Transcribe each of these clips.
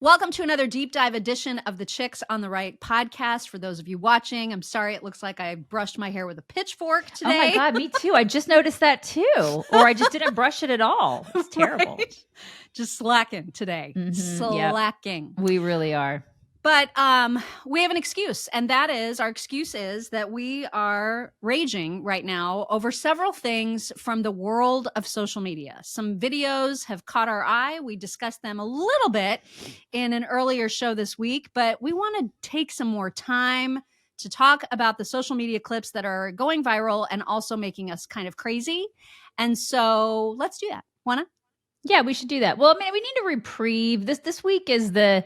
Welcome to another deep dive edition of the Chicks on the Right podcast. For those of you watching, I'm sorry it looks like I brushed my hair with a pitchfork today. Oh my God, me too. I just noticed that too. Or I just didn't brush it at all. It's terrible. Right? Just slacking today. Slacking. Yep. We really are. But we have an excuse, and our excuse is that we are raging right now over several things from the world of social media. Some videos have caught our eye. We discussed them a little bit in an earlier show this week, but we want to take some more time to talk about the social media clips that are going viral and also making us kind of crazy. And so let's do that. Wanna? Yeah, we should do that. Well, man, we need a reprieve. This week is the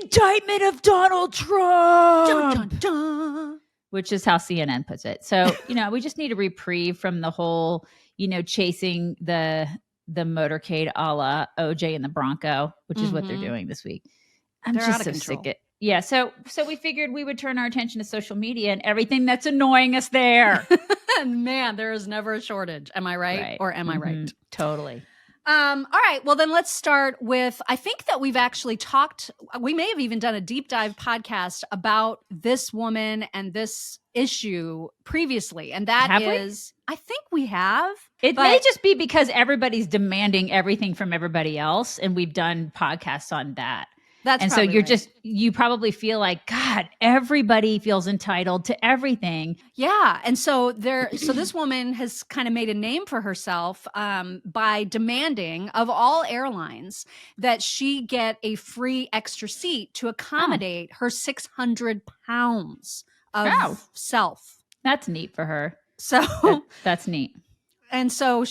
indictment of Donald Trump, Dun, dun, dun. which is how CNN puts it. So, we just need a reprieve from the whole, chasing the motorcade a la OJ and the Bronco, which is what they're doing this week. I'm They're just out of so control. sick. Yeah. So we figured we would turn our attention to social media and everything that's annoying us there. And man, there is never a shortage. Am I right? Or am I right? Totally. All right. Well, then let's start with, I think that we've actually we may have even done a deep dive podcast about this woman and this issue previously. And that I think we have. It may just be because everybody's demanding everything from everybody else. And we've done podcasts on that. So you probably feel like, God, everybody feels entitled to everything. Yeah. And so this woman has kind of made a name for herself by demanding of all airlines that she get a free extra seat to accommodate her 600 pounds of self. That's neat for her. So that's neat. And so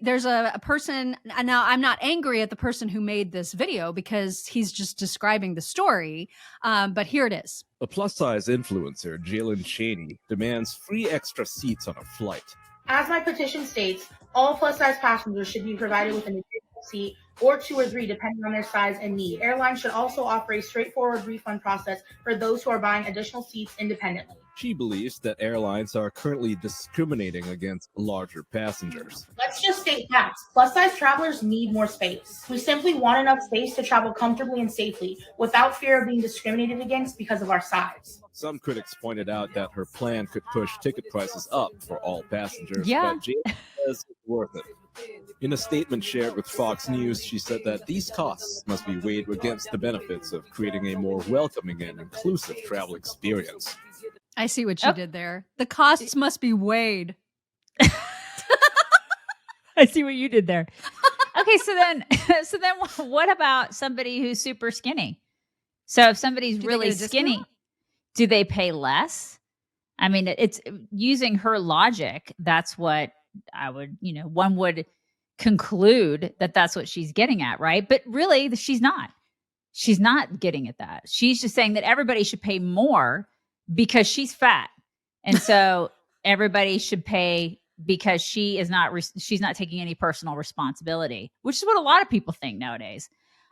there's a person, now I'm not angry at the person who made this video because he's just describing the story, but here it is. A plus-size influencer, Jalen Cheney, demands free extra seats on a flight. As my petition states, all plus-size passengers should be provided with an additional seat or 2 or 3 depending on their size and need. Airlines should also offer a straightforward refund process for those who are buying additional seats independently. She believes that airlines are currently discriminating against larger passengers. Let's just state facts. Plus-size travelers need more space. We simply want enough space to travel comfortably and safely without fear of being discriminated against because of our size. Some critics pointed out that her plan could push ticket prices up for all passengers, Yeah. but Jalen says it's worth it. In a statement shared with Fox News, she said that these costs must be weighed against the benefits of creating a more welcoming and inclusive travel experience. I see what you did there. The costs must be weighed. I see what you did there. Okay, so then what about somebody who's super skinny? So if somebody's really skinny, do they pay less? I mean, it's using her logic. That's what I would, one would conclude that that's what she's getting at, right? But really, she's not. She's not getting at that. She's just saying that everybody should pay more because she's fat. And so everybody should pay because she's not taking any personal responsibility, which is what a lot of people think nowadays.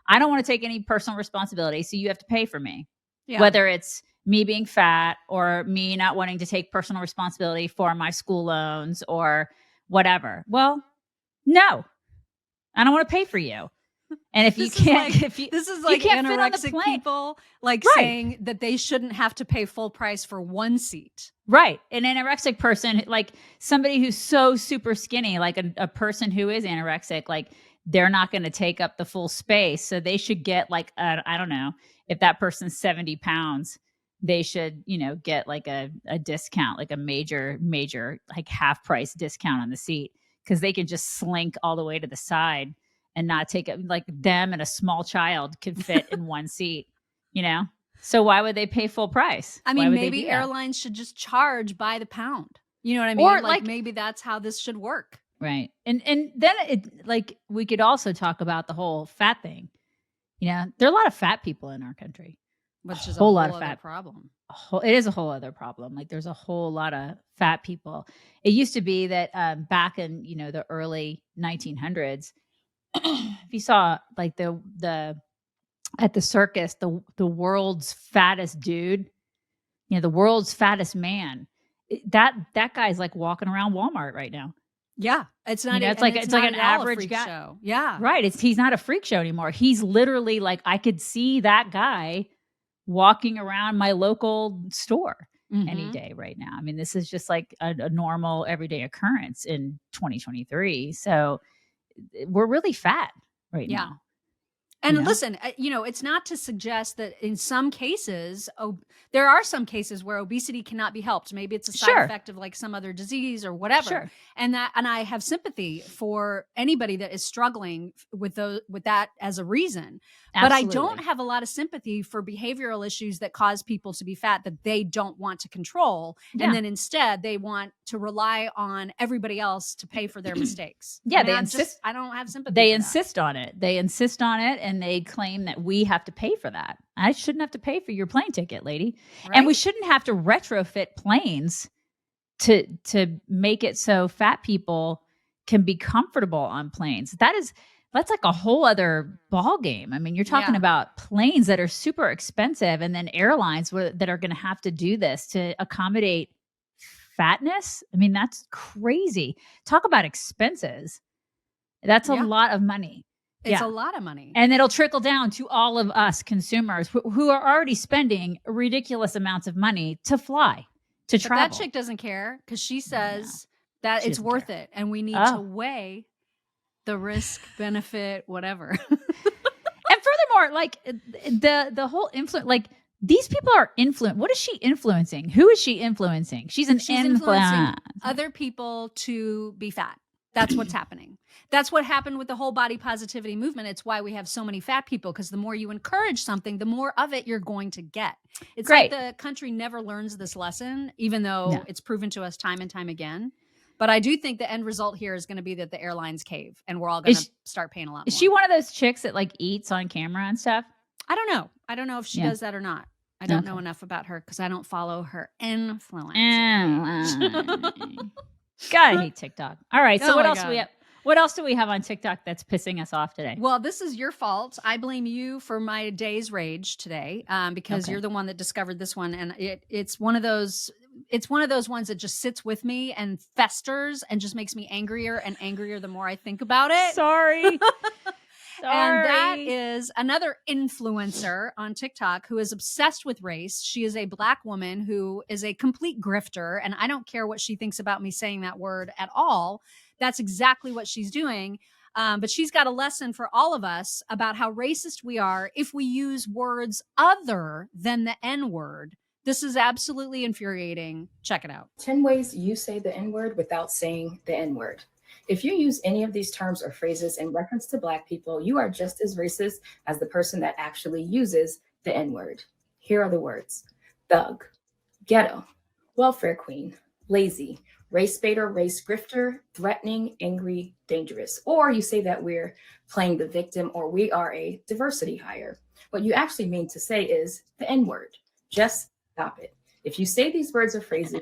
I don't want to take any personal responsibility, so you have to pay for me. Yeah. Whether it's me being fat or me not wanting to take personal responsibility for my school loans or whatever. Well, no, I don't want to pay for you. And if this you can't, this is like anorexic people saying that they shouldn't have to pay full price for one seat. Right. An anorexic person, like somebody who's so super skinny, like a person who is anorexic, like they're not going to take up the full space. So they should get like, I don't know, if that person's 70 pounds, they should, get like a discount, like a major, like half price discount on the seat because they can just slink all the way to the side and not take it, like them and a small child could fit in one seat, So why would they pay full price? I mean, maybe airlines should just charge by the pound. You know what I mean? Or like maybe that's how this should work. Right. And then we could also talk about the whole fat thing. There are a lot of fat people in our country. Which is a whole lot of fat problem. It is a whole other problem. Like there's a whole lot of fat people. It used to be that back in, the early 1900s, if you saw like at the circus, the world's fattest dude, the world's fattest man, that guy's like walking around Walmart right now. Yeah. It's not, It's and like it's not an at all a average freak guy. show. Yeah. Right. He's not a freak show anymore. He's literally like, I could see that guy walking around my local store any day right now. I mean, this is just like a normal everyday occurrence in 2023. So we're really fat right now. And listen, it's not to suggest that in some cases, there are some cases where obesity cannot be helped. Maybe it's a side effect of like some other disease or whatever. Sure. And I have sympathy for anybody that is struggling with that as a reason. But I don't have a lot of sympathy for behavioral issues that cause people to be fat that they don't want to control. Yeah. And then instead they want to rely on everybody else to pay for their mistakes. Yeah. They insist. I don't have sympathy. They insist on it. They insist on it. And they claim that we have to pay for that. I shouldn't have to pay for your plane ticket, lady. Right? And we shouldn't have to retrofit planes to make it so fat people can be comfortable on planes. That's like a whole other ball game. I mean, you're talking about planes that are super expensive, and then airlines that are going to have to do this to accommodate fatness. I mean, that's crazy. Talk about expenses. That's a lot of money. It's a lot of money. And it'll trickle down to all of us consumers who are already spending ridiculous amounts of money to fly, to travel. But that chick doesn't care because she says that it's worth it. And we need to weigh the risk, benefit, whatever. And furthermore, like the whole influence, like these people are what is she influencing? Who is she influencing? She's influencing other people to be fat. That's what's happening. That's what happened with the whole body positivity movement. It's why we have so many fat people, because the more you encourage something, the more of it you're going to get. It's like the country never learns this lesson, even though it's proven to us time and time again. But I do think the end result here is going to be that the airlines cave and we're all going to start paying a lot more. Is she one of those chicks that like eats on camera and stuff? I don't know. I don't know if she does that or not. I don't know enough about her because I don't follow her influence. God, I hate TikTok. All right. So what else do we have? What else do we have on TikTok that's pissing us off today? Well, this is your fault. I blame you for my day's rage today because you're the one that discovered this one. And it's one of those ones that just sits with me and festers and just makes me angrier and angrier the more I think about it. Sorry. And that is another influencer on TikTok who is obsessed with race. She is a Black woman who is a complete grifter. And I don't care what she thinks about me saying that word at all. That's exactly what she's doing. But she's got a lesson for all of us about how racist we are if we use words other than the N word. This is absolutely infuriating. Check it out. 10 ways you say the N word without saying the N word. If you use any of these terms or phrases in reference to Black people, you are just as racist as the person that actually uses the N word. Here are the words: thug, ghetto, welfare queen, lazy, race baiter, race grifter, threatening, angry, dangerous. Or you say that we're playing the victim or we are a diversity hire. What you actually mean to say is the N word. Just stop it. If you say these words or phrases,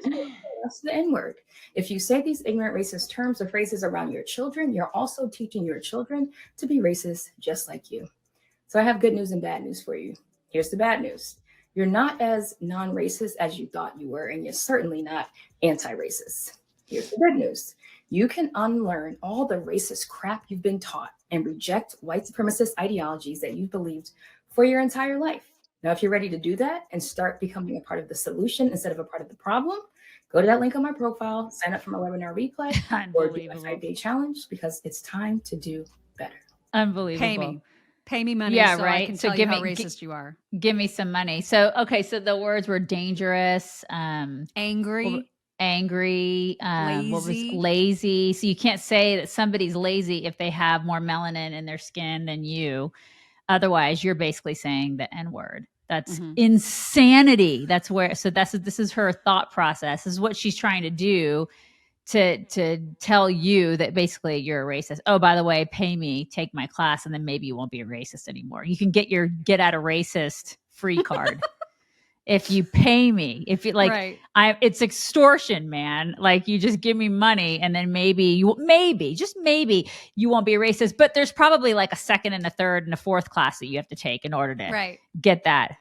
that's the N word. If you say these ignorant racist terms or phrases around your children, you're also teaching your children to be racist just like you. So I have good news and bad news for you. Here's the bad news. You're not as non-racist as you thought you were, and you're certainly not anti-racist. Here's the good news. You can unlearn all the racist crap you've been taught and reject white supremacist ideologies that you've believed for your entire life. Now, if you're ready to do that and start becoming a part of the solution instead of a part of the problem, go to that link on my profile, sign up for my webinar replay, or do a 5-day challenge, because it's time to do better. Unbelievable. Pay me money so I can tell you how racist you are. Give me some money. So, okay, so the words were dangerous, angry, lazy. What was lazy? So you can't say that somebody's lazy if they have more melanin in their skin than you. Otherwise, you're basically saying the N word. That's insanity. This is her thought process. This is what she's trying to do to tell you that basically you're a racist. Oh, by the way, pay me, take my class, and then maybe you won't be a racist anymore. You can get your get out of racist free card. If you pay me, if you like, it's extortion, man. Like, you just give me money and then maybe just maybe you won't be a racist, but there's probably like a second and a third and a fourth class that you have to take in order to get that,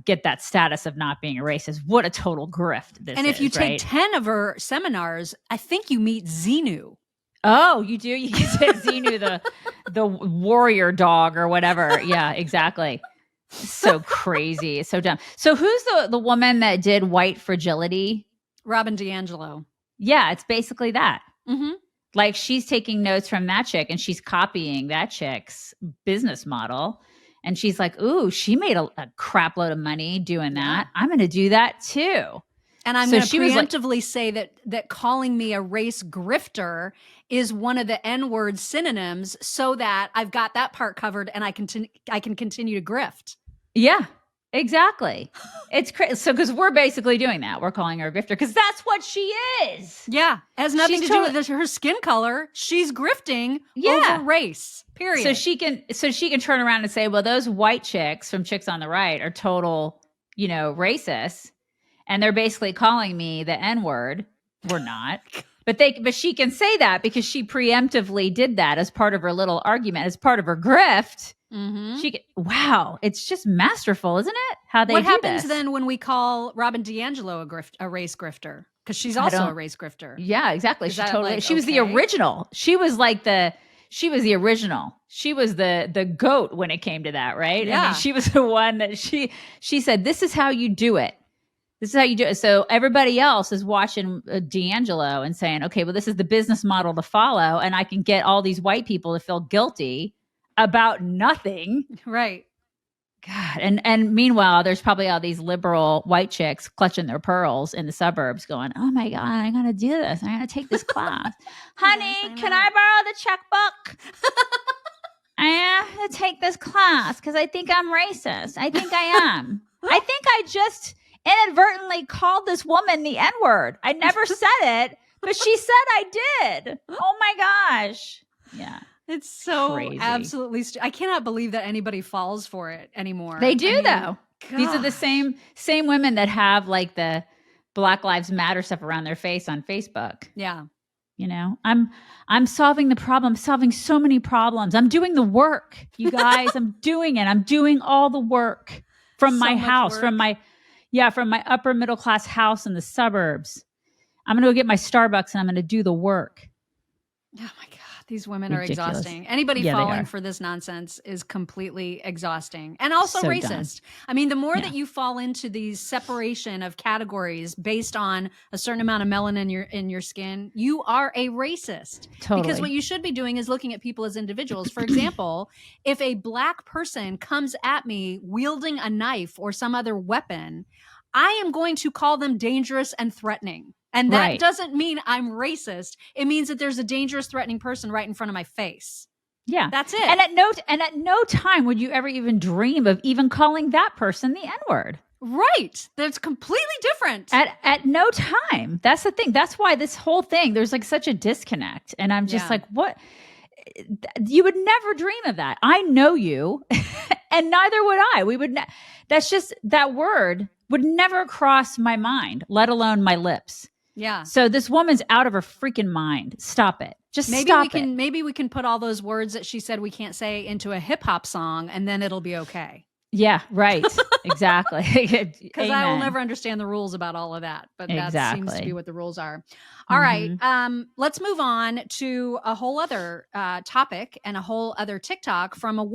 get that status of not being a racist. What a total grift this is. And if you take 10 of her seminars, I think you meet Xenu. Oh, you do? You can say Xenu, the warrior dog or whatever. Yeah, exactly. So crazy. It's so dumb. So who's the woman that did White Fragility? Robin DiAngelo. Yeah, it's basically that. Mm-hmm. Like she's taking notes from that chick and she's copying that chick's business model. And she's like, ooh, she made a crap load of money doing that. I'm going to do that too. And I'm going to preemptively say that calling me a race grifter is one of the N-word synonyms, so that I've got that part covered and I can continue to grift. Yeah, exactly. It's crazy. So because we're basically doing that. We're calling her a grifter because that's what she is. Yeah. It has nothing to do with her skin color. She's grifting over race. Period. So she can turn around and say, well, those white chicks from Chicks on the Right are total, racist. And they're basically calling me the N-word. We're not. But she can say that because she preemptively did that as part of her little argument, as part of her grift. Mm-hmm. Wow, it's just masterful, isn't it? How they what do happens this. Then when we call Robin DiAngelo a race grifter? Because she's also a race grifter. Yeah, exactly. She was the original. She was the original. She was the goat when it came to that, right? Yeah. I mean, she was the one that she said, this is how you do it. This is how you do it. So everybody else is watching D'Angelo and saying, okay, well, this is the business model to follow. And I can get all these white people to feel guilty about nothing. Right. God. And meanwhile, there's probably all these liberal white chicks clutching their pearls in the suburbs going, oh my God, I'm going to do this. I'm going to take this class. Honey, can I borrow the checkbook? I have to take this class because I think I'm racist. I think I am. I think I just inadvertently called this woman the N-word. I never said it, but she said I did. Oh my gosh. Yeah. It's so crazy. Absolutely I cannot believe that anybody falls for it anymore. They do, though. Gosh. These are the same women that have like the Black Lives Matter stuff around their face on Facebook. Yeah. I'm solving the problem, solving so many problems. I'm doing the work, you guys. I'm doing it. I'm doing all the work from my house, from my upper middle class house in the suburbs. I'm going to go get my Starbucks and I'm going to do the work. Oh my God. These women are exhausting. Anybody falling for this nonsense is completely exhausting and also so racist. Dumb. I mean, the more that you fall into these separation of categories based on a certain amount of melanin in your skin, you are a racist. Totally. Because what you should be doing is looking at people as individuals. For example, if a Black person comes at me wielding a knife or some other weapon, I am going to call them dangerous and threatening. And that doesn't mean I'm racist. It means that there's a dangerous, threatening person right in front of my face. Yeah. That's it. And at no time would you ever even dream of even calling that person the N-word. Right. That's completely different. At no time. That's the thing. That's why this whole thing, there's like such a disconnect. And I'm just like, what? You would never dream of that. I know you and neither would I. That's just, that word would never cross my mind, let alone my lips. Yeah. So this woman's out of her freaking mind. Stop it. Just stop it. Maybe we can put all those words that she said we can't say into a hip hop song and then it'll be okay. Yeah, right. Exactly. Because I will never understand the rules about all of that. But that seems to be what the rules are. All right. Let's move on to a whole other topic and a whole other TikTok from a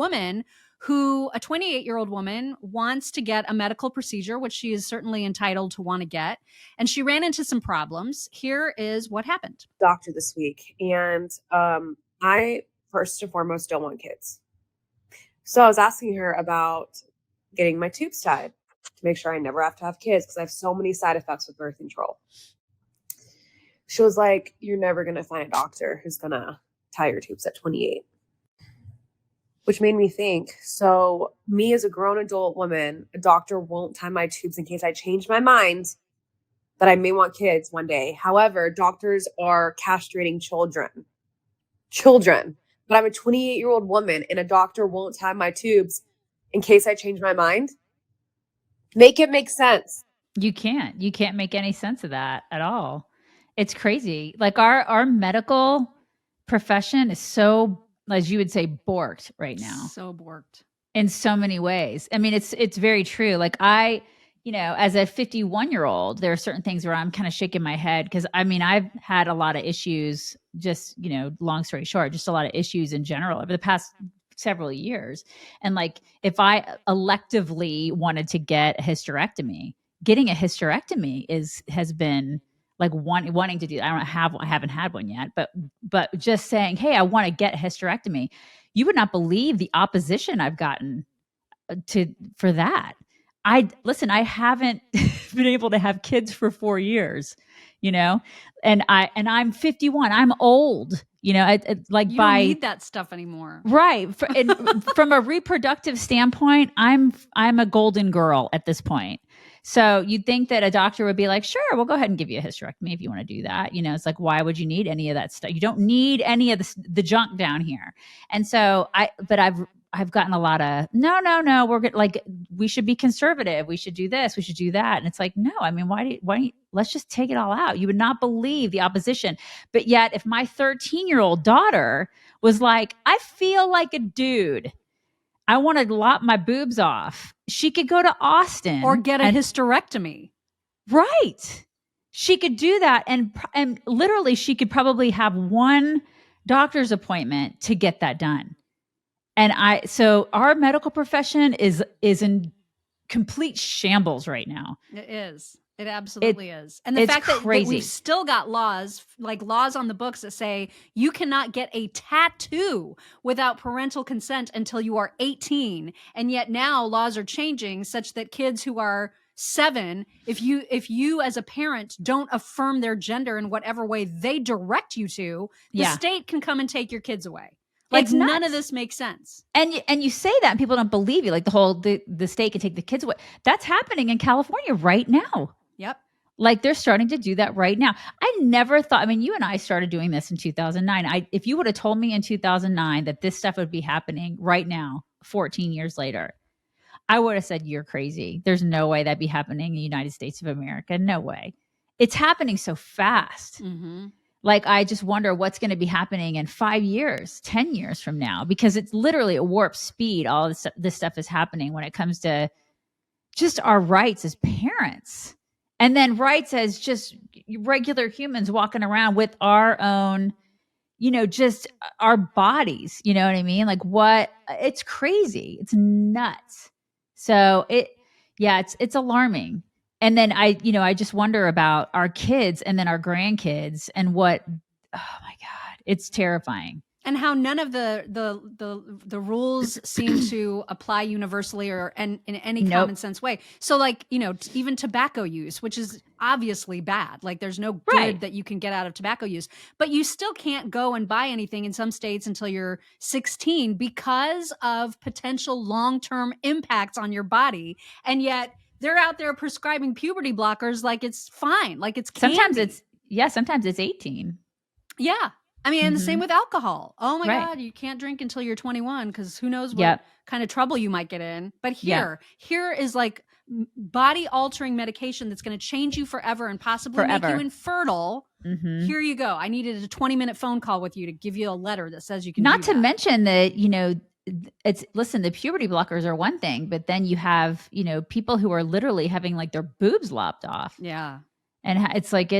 28-year-old woman wants to get a medical procedure, which she is certainly entitled to want to get. And she ran into some problems. Here is what happened. Doctor this week. And I, first and foremost, don't want kids. So I was asking her about getting my tubes tied to make sure I never have to have kids because I have so many side effects with birth control. She was like, you're never going to find a doctor who's going to tie your tubes at 28. Which made me think, so me as a grown adult woman, a doctor won't tie my tubes in case I change my mind that I may want kids one day. However, doctors are castrating children. But I'm a 28-year-old woman and a doctor won't tie my tubes in case I change my mind. Make it make sense. You can't make any sense of that at all. It's crazy. Like our medical profession is so, as you would say, borked right now. So borked. In so many ways. I mean, it's very true. Like as a 51-year-old, there are certain things where I'm kind of shaking my head because I've had a lot of issues, just, long story short, just a lot of issues in general over the past several years. And like, if I electively wanted to get a hysterectomy, getting a hysterectomy has been like wanting to do. I haven't had one yet, but just saying, hey, I want to get a hysterectomy. You would not believe the opposition I've gotten for that. I haven't been able to have kids for 4 years, and I'm 51. I'm old, you don't need that stuff anymore. Right. From a reproductive standpoint, I'm a golden girl at this point. So you'd think that a doctor would be like, sure, we'll go ahead and give you a hysterectomy if you want to do that. It's like, why would you need any of that stuff? You don't need any of the junk down here. And so I've gotten a lot of, no, we're good. Like, we should be conservative. We should do this. We should do that. And it's like, no, why let's just take it all out. You would not believe the opposition. But yet if my 13-year-old daughter was like, I feel like a dude, I want to lop my boobs off, she could go to Austin or get a hysterectomy. Right. She could do that. And literally she could probably have one doctor's appointment to get that done. And so our medical profession is in complete shambles right now. It is. It absolutely is. And the fact that we've still got laws on the books that say you cannot get a tattoo without parental consent until you are 18. And yet now laws are changing such that kids who are 7, if you as a parent don't affirm their gender in whatever way they direct you to, the state can come and take your kids away. Like, none of this makes sense. And you say that and people don't believe you. Like the state can take the kids away. That's happening in California right now. Yep. Like, they're starting to do that right now. I never thought, you and I started doing this in 2009. If you would have told me in 2009 that this stuff would be happening right now, 14 years later, I would have said, you're crazy. There's no way that'd be happening in the United States of America. No way. It's happening so fast. Mm-hmm. Like, I just wonder what's going to be happening in 5 years, 10 years from now, because it's literally at warp speed. All this stuff is happening when it comes to just our rights as parents, and then rights as just regular humans walking around with our own, just our bodies. You know what I mean? Like, it's crazy. It's nuts. So it's alarming. And then I just wonder about our kids and then our grandkids and oh my God, it's terrifying. And how none of the rules seem to apply universally or in any common sense way. So even tobacco use, which is obviously bad. Like, there's no good that you can get out of tobacco use, but you still can't go and buy anything in some states until you're 16 because of potential long-term impacts on your body. And yet they're out there prescribing puberty blockers like it's fine, like it's candy. Sometimes it's 18. Yeah. And the same with alcohol. Oh my God, you can't drink until you're 21 because who knows what kind of trouble you might get in. But here is like body altering medication that's going to change you forever and possibly make you infertile. Mm-hmm. Here you go. I needed a 20-minute phone call with you to give you a letter that says you can Not to mention that, the puberty blockers are one thing, but then you have, people who are literally having like their boobs lopped off. Yeah. And it's like,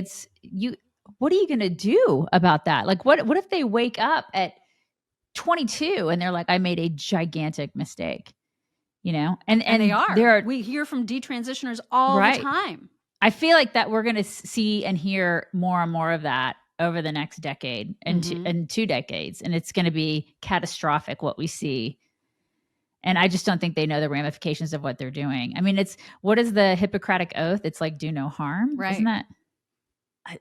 what are you going to do about that? Like, what if they wake up at 22 and they're like, I made a gigantic mistake, and they are. We hear from detransitioners all the time. I feel like that we're going to see and hear more and more of that over the next decade and 2 decades. And it's going to be catastrophic what we see. And I just don't think they know the ramifications of what they're doing. What is the Hippocratic Oath? It's like, do no harm. Right. Isn't that?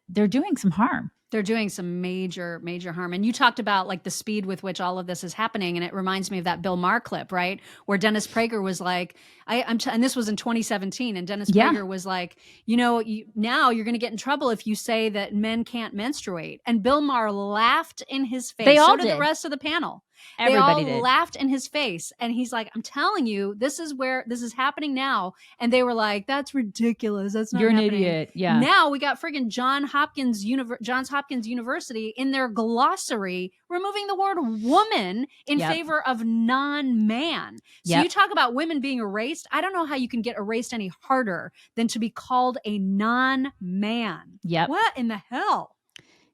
They're doing some harm. They're doing some major, major harm. And you talked about like the speed with which all of this is happening. And it reminds me of that Bill Maher clip, right? Where Dennis Prager was like, and this was in 2017. And Dennis Prager was like, now you're going to get in trouble if you say that men can't menstruate. And Bill Maher laughed in his face. They all did did. The rest of the panel. Everybody they all did. laughed in his face. And he's like, I'm telling you, this is happening now. And they were like, that's ridiculous. That's not You're an happening. idiot. Yeah. Now we got friggin' Johns Hopkins University in their glossary removing the word woman in favor of non-man. So you talk about women being erased. I don't know how you can get erased any harder than to be called a non-man. Yep. What in the hell?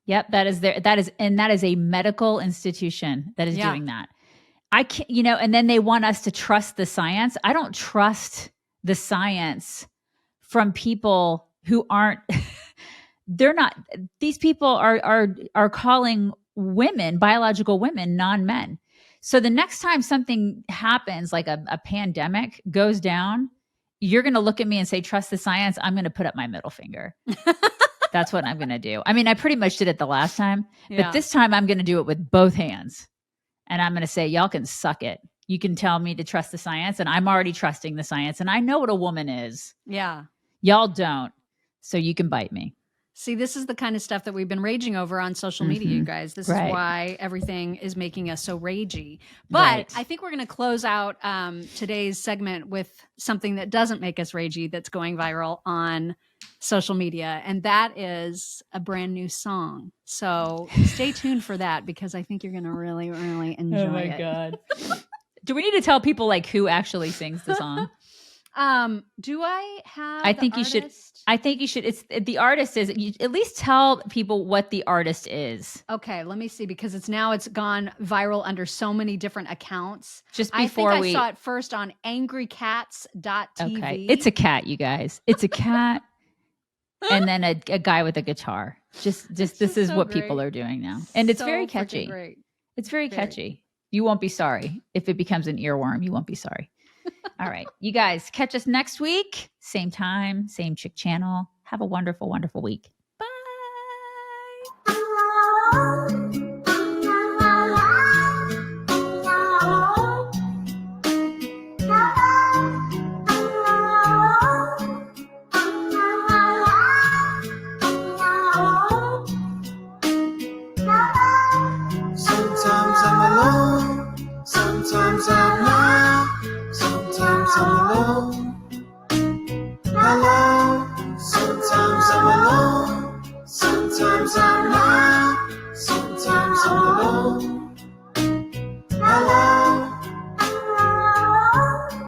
Yep. That is a medical institution that is doing that. I can't, and then they want us to trust the science. I don't trust the science from people who aren't, these people are calling women, biological women, non-men. So the next time something happens, like a pandemic goes down, you're going to look at me and say, trust the science. I'm going to put up my middle finger. That's what I'm going to do. I mean, I pretty much did it the last time, but this time I'm going to do it with both hands. And I'm going to say, y'all can suck it. You can tell me to trust the science, and I'm already trusting the science, and I know what a woman is. Yeah. Y'all don't. So you can bite me. See, this is the kind of stuff that we've been raging over on social media, you guys. This is why everything is making us so ragey. But I think we're going to close out today's segment with something that doesn't make us ragey that's going viral on social media. And that is a brand new song. So stay tuned for that because I think you're going to really, really enjoy it. Oh my God. Do we need to tell people like who actually sings the song? Do I have I think you should. I think you should. It's the artist is. You at least tell people what the artist is. Okay, let me see because it's gone viral under so many different accounts. Just before I saw it first on angrycats.tv. Okay, it's a cat, you guys. It's a cat, and then a guy with a guitar. Just this is so what great. People are doing now, and it's very catchy. Great. It's very catchy. You won't be sorry if it becomes an earworm. You won't be sorry. All right. You guys catch us next week. Same time, same chick channel. Have a wonderful, wonderful week.